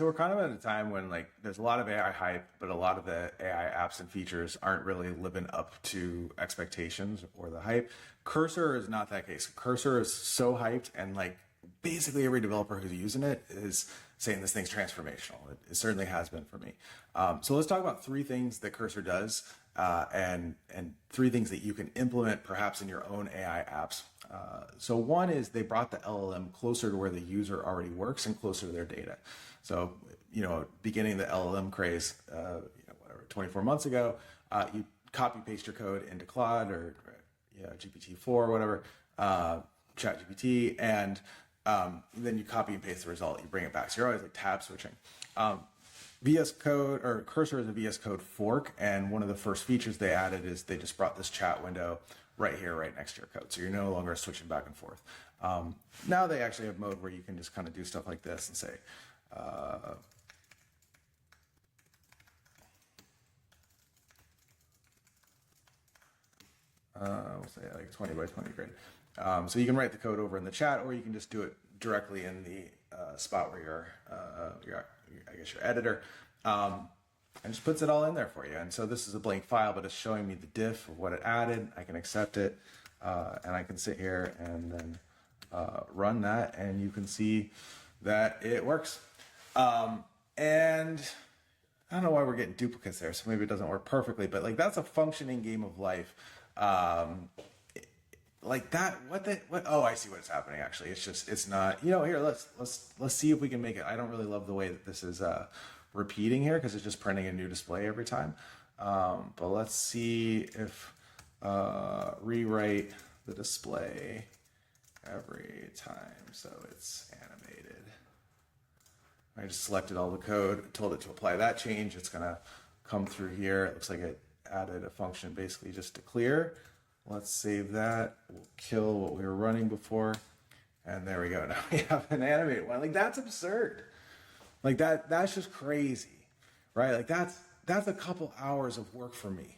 So we're kind of at a time when like there's a lot of AI hype, but a lot of the AI apps and features aren't really living up to expectations or the hype. Cursor is not that case. Cursor is so hyped, and like basically every developer who's using it is saying this thing's transformational. It certainly has been for me. So let's talk about three things that Cursor does, and three things that you can implement perhaps in your own AI apps. So one is they brought the LLM closer to where the user already works and closer to their data. So, beginning the LLM craze, 24 months ago, you copy paste your code into Claude or GPT-4 or whatever, ChatGPT, and then you copy and paste the result. You bring it back. So you're always like tab switching. VS Code or Cursor is a VS Code fork, and one of the first features they added is they just brought this chat window right here, right next to your code. So you're no longer switching back and forth. Now they actually have mode where you can just kind of do stuff like this and say, we'll say like 20 by 20 grid. So you can write the code over in the chat, or you can just do it directly in the spot where your I guess your editor, and just puts it all in there for you. And so this is a blank file, but it's showing me the diff of what it added. I can accept it, and I can sit here and then run that, and you can see that it works. And I don't know why we're getting duplicates there, so maybe it doesn't work perfectly, but like that's a functioning game of life. Like that, oh, I see what's happening actually. It's not, here, let's see if we can make it. I don't really love the way that this is repeating here because it's just printing a new display every time. But let's see if rewrite the display every time so it's animated. I just selected all the code, told it to apply that change. It's gonna come through here. It looks like it added a function basically just to clear. Let's save that. We'll kill what we were running before. And there we go. Now we have an animated one. Like that's absurd. Like that's just crazy, right? Like that's a couple hours of work for me.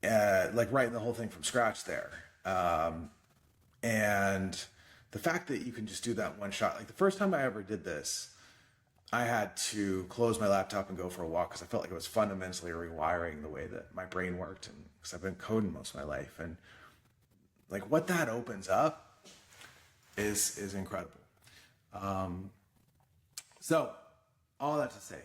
Like writing the whole thing from scratch there. And the fact that you can just do that in one shot, like the first time I ever did this, I had to close my laptop and go for a walk because I felt like it was fundamentally rewiring the way that my brain worked, and because I've been coding most of my life, and like what that opens up is incredible. So all that to say,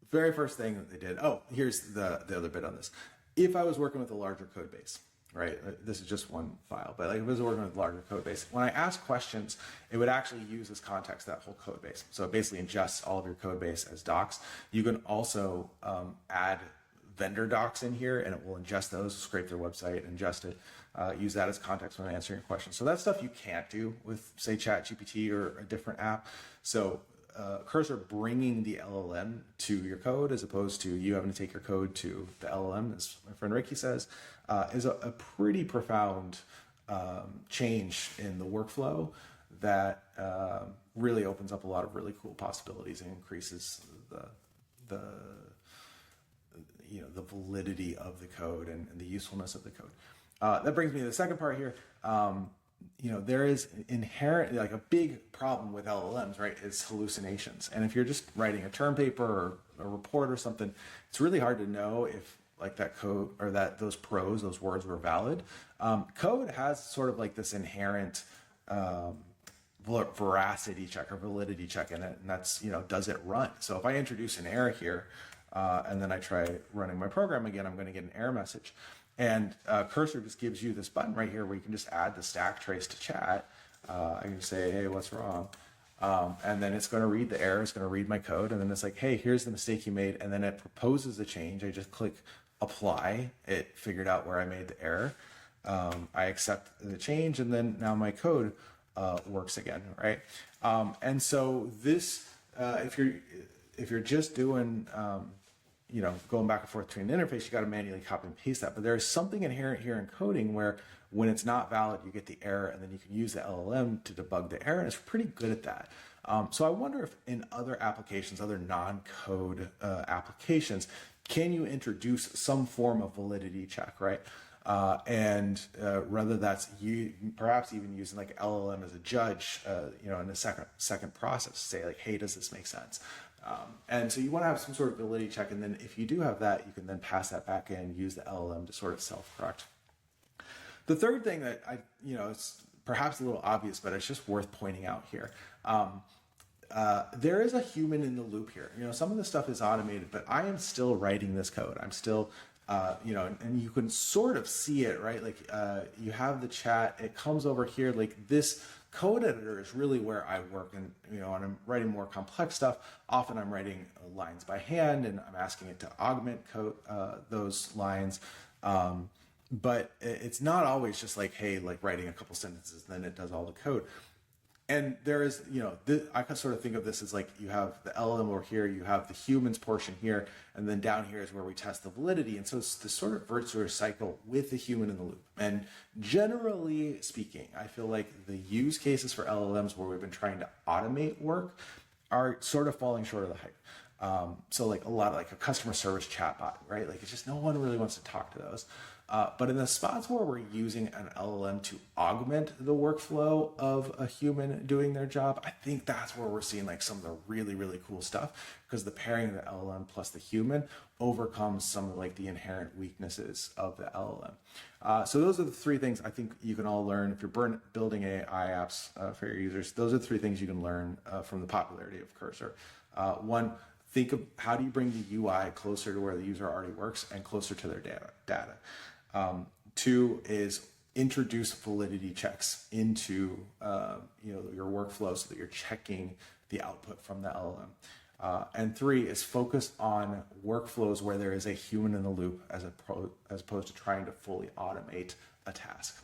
the very first thing that they did. Oh, here's the other bit on this. If I was working with a larger code base, right? This is just one file, but like if I was working with a larger code base, when I ask questions, it would actually use as context that whole code base. So it basically ingests all of your code base as docs. You can also add vendor docs in here, and it will ingest those, scrape their website, ingest it, use that as context when answering your question. So that's stuff you can't do with, say, ChatGPT or a different app. So Cursor bringing the LLM to your code as opposed to you having to take your code to the LLM, as my friend Ricky says, is a pretty profound change in the workflow that really opens up a lot of really cool possibilities and increases the validity of the code and the usefulness of the code. That brings me to the second part here. There is inherent, like a big problem with LLMs, right, is hallucinations. And if you're just writing a term paper or a report or something, it's really hard to know if like that code or that those words were valid. Code has sort of like this inherent veracity check or validity check in it, and that's, does it run? So if I introduce an error here, and then I try running my program again, I'm going to get an error message. And Cursor just gives you this button right here where you can just add the stack trace to chat. I can say, hey, what's wrong? And then it's going to read the error, it's going to read my code, and then it's like, hey, here's the mistake you made, and then it proposes a change. I just click apply. It figured out where I made the error. I accept the change, and then now my code works again, right? And so this, if you're just doing going back and forth between an interface, you got to manually copy and paste that. But there is something inherent here in coding where when it's not valid, you get the error, and then you can use the LLM to debug the error, and it's pretty good at that. So I wonder if in other applications, other non-code applications, can you introduce some form of validity check, right? and whether that's you perhaps even using like LLM as a judge, in a second process, say like, hey, does this make sense? And so you want to have some sort of validity check, and then if you do have that, you can then pass that back in, use the LLM to sort of self-correct. The third thing that it's perhaps a little obvious, but it's just worth pointing out here. There is a human in the loop here. Some of the stuff is automated, but I am still writing this code. I'm still, and you can sort of see it, right? Like you have the chat, it comes over here. Like this code editor is really where I work, and and I'm writing more complex stuff. Often I'm writing lines by hand, and I'm asking it to augment code those lines. But it's not always just like, hey, like writing a couple sentences, then it does all the code. And there is, I can sort of think of this as like you have the LLM over here, you have the humans portion here, and then down here is where we test the validity. And so it's this sort of virtuous cycle with the human in the loop. And generally speaking, I feel like the use cases for LLMs where we've been trying to automate work are sort of falling short of the hype. So like a lot of like a customer service chatbot, right? Like it's just no one really wants to talk to those. But in the spots where we're using an LLM to augment the workflow of a human doing their job, I think that's where we're seeing like some of the really, really cool stuff, because the pairing of the LLM plus the human overcomes some of like the inherent weaknesses of the LLM. So those are the three things I think you can all learn if you're building AI apps for your users. Those are the three things you can learn from the popularity of Cursor. One, think of how do you bring the UI closer to where the user already works and closer to their data. Two is introduce validity checks into your workflow so that you're checking the output from the LLM. And three is focus on workflows where there is a human in the loop as opposed to trying to fully automate a task.